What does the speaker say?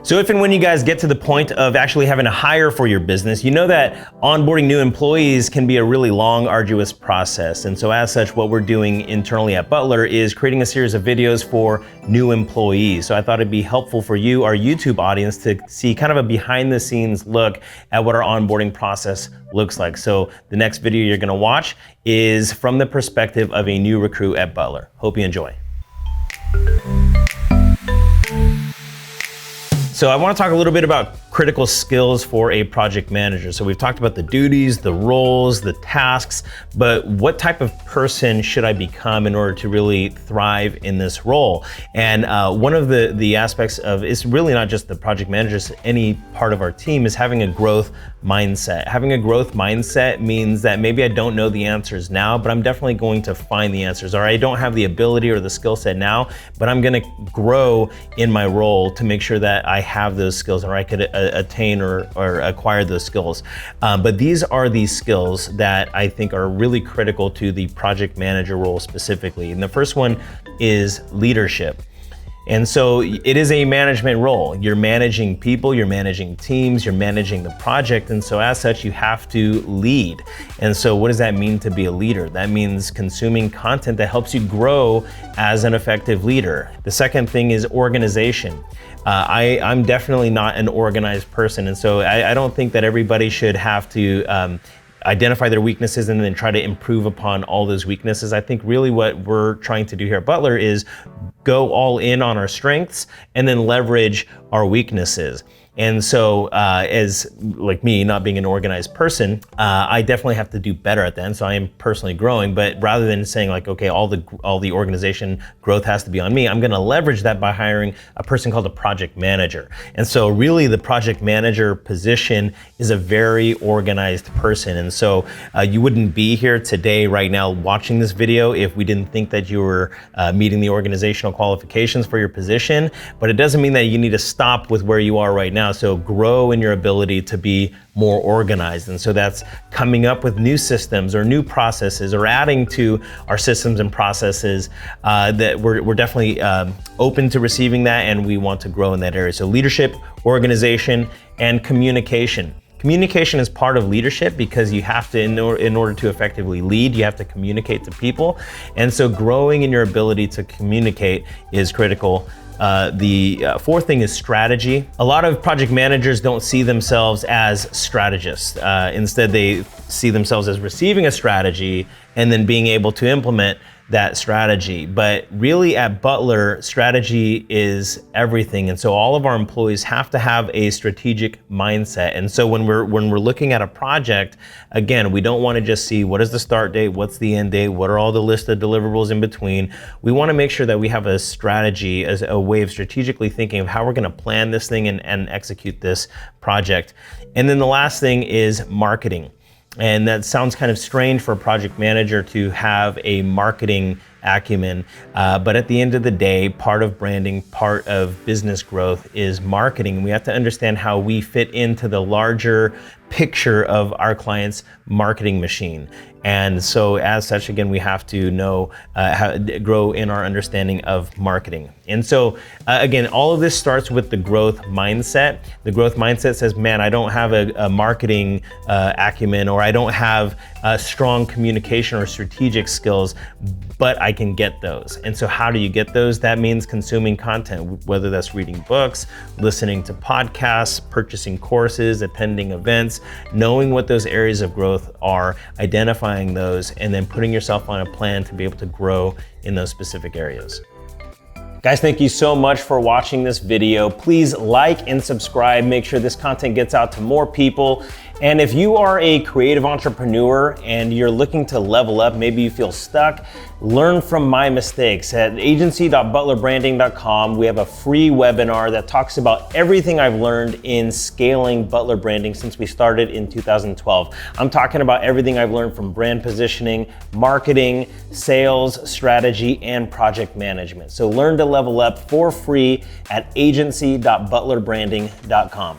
So if and when you guys get to the point of actually having to hire for your business, you know that onboarding new employees can be a really long, arduous process. And so as such, what we're doing internally at Butler is creating a series of videos for new employees. So I thought it'd be helpful for you, our YouTube audience, to see kind of a behind the scenes look at what our onboarding process looks like. So the next video you're gonna watch is from the perspective of a new recruit at Butler. Hope you enjoy. So I want to talk a little bit about critical skills for a project manager. So we've talked about the duties, the roles, the tasks, but what type of person should I become in order to really thrive in this role? And one of the aspects of, it's really not just the project managers, any part of our team, is having a growth mindset. Having a growth mindset means that maybe I don't know the answers now, but I'm definitely going to find the answers, or I don't have the ability or the skill set now, but I'm gonna grow in my role to make sure that I have those skills, or I could attain or acquire those skills. But these are the skills that I think are really critical to the project manager role specifically. And the first one is leadership. And so it is a management role. You're managing people, you're managing teams, you're managing the project. And so as such, you have to lead. And so what does that mean to be a leader? That means consuming content that helps you grow as an effective leader. The second thing is organization. I'm definitely not an organized person. And so I don't think that everybody should have to identify their weaknesses and then try to improve upon all those weaknesses. I think really what we're trying to do here at Butler is go all in on our strengths and then leverage our weaknesses. And so as like me, not being an organized person, I definitely have to do better at that. So I am personally growing, but rather than saying like, okay, all the organization growth has to be on me, I'm gonna leverage that by hiring a person called a project manager. And so really the project manager position is a very organized person. And so you wouldn't be here today right now watching this video if we didn't think that you were meeting the organizational qualifications for your position, but it doesn't mean that you need to stop with where you are right now. So grow in your ability to be more organized. And so that's coming up with new systems or new processes, or adding to our systems and processes that we're definitely open to receiving that, and we want to grow in that area. So leadership, organization, and communication. Communication is part of leadership because you have to, in order to effectively lead, you have to communicate to people. And so growing in your ability to communicate is critical. The fourth thing is strategy. A lot of project managers don't see themselves as strategists. Instead, they see themselves as receiving a strategy and then being able to implement that strategy. But really at Butler, strategy is everything. And so all of our employees have to have a strategic mindset. And so when we're looking at a project, again, we don't want to just see what is the start date, what's the end date, what are all the list of deliverables in between. We want to make sure that we have a strategy as a way of strategically thinking of how we're going to plan this thing and execute this project. And then the last thing is marketing. And that sounds kind of strange for a project manager to have a marketing acumen, but at the end of the day, part of branding, part of business growth is marketing. We have to understand how we fit into the larger picture of our client's marketing machine. And so as such, again, we have to know how to grow in our understanding of marketing. And so again, all of this starts with the growth mindset. The growth mindset says, man, I don't have a marketing acumen, or I don't have strong communication or strategic skills, but I can get those. And so how do you get those? That means consuming content, whether that's reading books, listening to podcasts, purchasing courses, attending events, knowing what those areas of growth are, identifying those, and then putting yourself on a plan to be able to grow in those specific areas. Guys, thank you so much for watching this video. Please like and subscribe. Make sure this content gets out to more people. And if you are a creative entrepreneur and you're looking to level up, maybe you feel stuck, learn from my mistakes. At agency.butlerbranding.com, we have a free webinar that talks about everything I've learned in scaling Butler Branding since we started in 2012. I'm talking about everything I've learned from brand positioning, marketing, sales, strategy, and project management. So learn to level up for free at agency.butlerbranding.com.